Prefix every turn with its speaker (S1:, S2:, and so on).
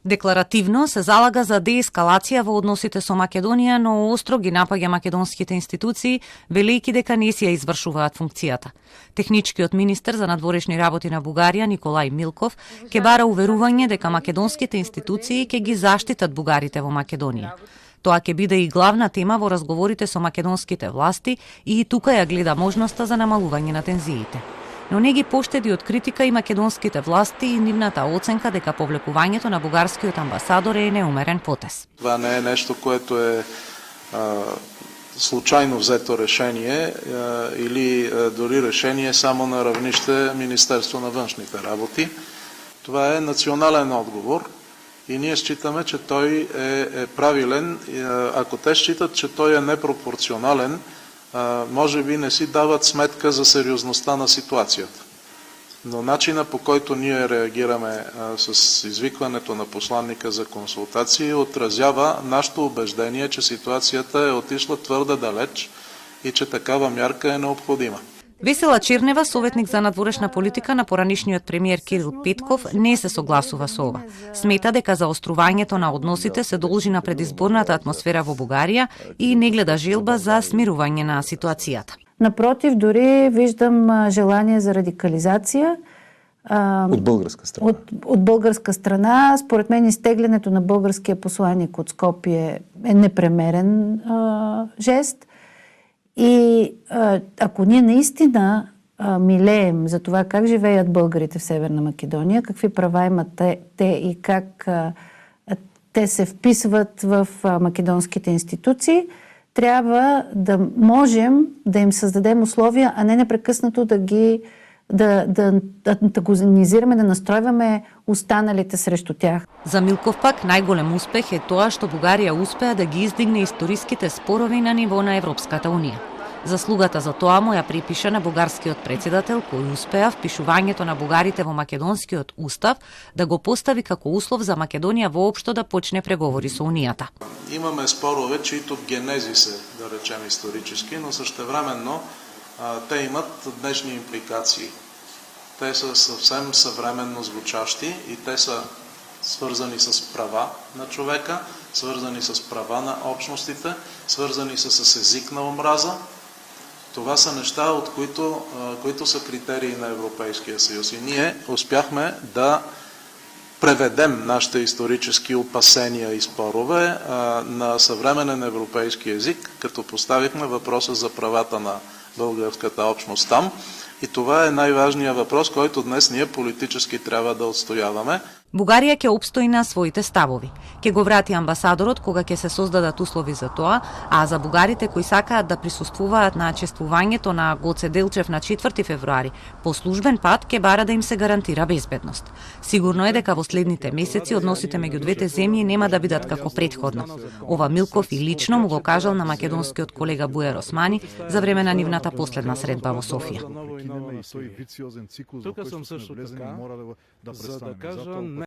S1: Декларативно се залага за деескалација во односите со Македонија, но остро ги напаѓа македонските институции, велејќи дека не си ја извршуваат функцијата. Техничкиот министер за надворешни работи на Бугарија, Николај Милков, ќе бара уверување дека македонските институции ќе ги заштитат бугарите во Македонија. Тоа ќе биде и главна тема во разговорите со македонските власти и тука ја гледа можноста за намалување на тензиите. Но не ги поштеди од критика и македонските власти и нивната оценка дека повлекувањето на бугарскиот амбасадор е неумерен потез.
S2: Това не е нешто което е случайно взето решение или дори решение само на равнище Министерство на външните работи. Това е национален отговор и ние считаме, че той е правилен. Ако те считат, че той е непропорционален, може би не си дават сметка за сериозността на ситуацията. Но начина, по който ние реагираме с извикването на посланника за консултации, отразява нашето убеждение, че ситуацията е отишла твърде далеч и че такава мярка е необходима.
S1: Весела Чернева, советник за надворешна политика на поранишниот премиер Кирил Петков, не се согласува со ова. Смета дека заострувањето на односите се должи на предизборната атмосфера во Бугарија и не гледа желба за смирување на ситуацијата.
S3: Напротив, дори виждам желание за радикализация.
S4: От българска страна.
S3: От българска страна. Според мен изтеглянето на българския посланик от Скопие е непремерен жест. И ако ние наистина милеем за това как живеят българите в Северна Македония, какви права имат те и как те се вписват в македонските институции, трябва да можем да им създадем условия, а не непрекъснато да антагонизираме, да настройваме останалите срещу тях.
S1: За Милков пак најголем успех е тоа што Бугарија успеа да ги издигне историските спорови на ниво на Европската унија. Заслугата за тоа му ја припиша на бугарскиот председател кој успеа впишувањето на бугарите во македонскиот устав да го постави како услов за Македонија воопшто да почне преговори со Унијата.
S2: Имаме спорове, чиито генези се, да речем, исторически, но същевременно те имат днешни импликации. Те са съвсем съвременно звучащи и те са свързани с права на човека, свързани с права на общностите, свързани с език на омраза. Това са неща, от които са критерии на Европейския съюз. И ние успяхме да преведем нашите исторически опасения и спорове на съвременен европейски език, като поставихме въпроса за правата на българската общност там. И това е най-важният въпрос, който днес ние политически трябва да отстояваме.
S1: Бугарија ќе обстои на своите ставови. Ќе го врати амбасадорот кога ќе се создадат услови за тоа, а за бугарите кои сакаат да присуствуваат на чествувањето на Гоце Делчев на 4 февруари, по службен пат ќе бара да им се гарантира безбедност. Сигурно е дека во следните месеци односите меѓу двете земји нема да бидат како претходно. Ова Милков и лично му го кажал на македонскиот колега Буер Османи за време на нивната последна средба во Софија.
S5: Тука сум също така, за да кажа